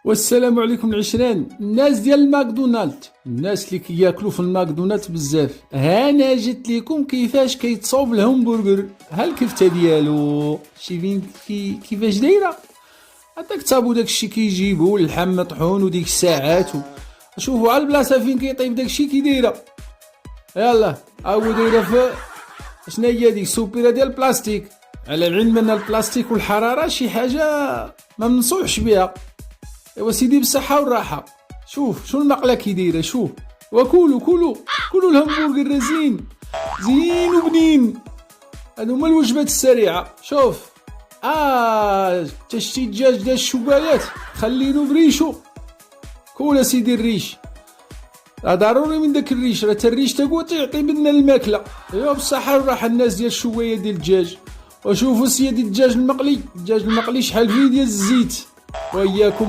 والسلام عليكم العشرين الناس ديال الماكدونالد، الناس اللي كياكلوا في الماكدونالد بزاف. هانا جيت لكم كيفاش كيتصاوب الهمبرجر، ها الكفته ديالو شايفين كيفاش دايره. هذاك تصاوبوا داكشي كيجيبوا اللحم مطحون وديك الساعات شوفوا على البلاصه فين كيطيب داكشي كي دايره. يلا هاو دايره في شنو هي ديك السوبيره ديال البلاستيك، على العلم ان البلاستيك والحراره شي حاجه ما منصوحش بها. ايوا سيدي بالصحة والراحة. شوف شو المقلة كي دايرة، شوف وكولوا كولوا الهمبرجر رزين زين وبنين. هادو هما الوجبات السريعة. شوف تشتي الدجاج ديال الشوكالات خلينو بريشو، كول سيدي الريش، راه ضروري من داك الريش، راه تا الريش تاكو تيعطي بنا الماكلة. ايوا بالصحة والراحة الناس ديال الشوية ديال الدجاج. وشوفوا سيدي الدجاج المقلي شحال فيه ديال الزيت، وإياكم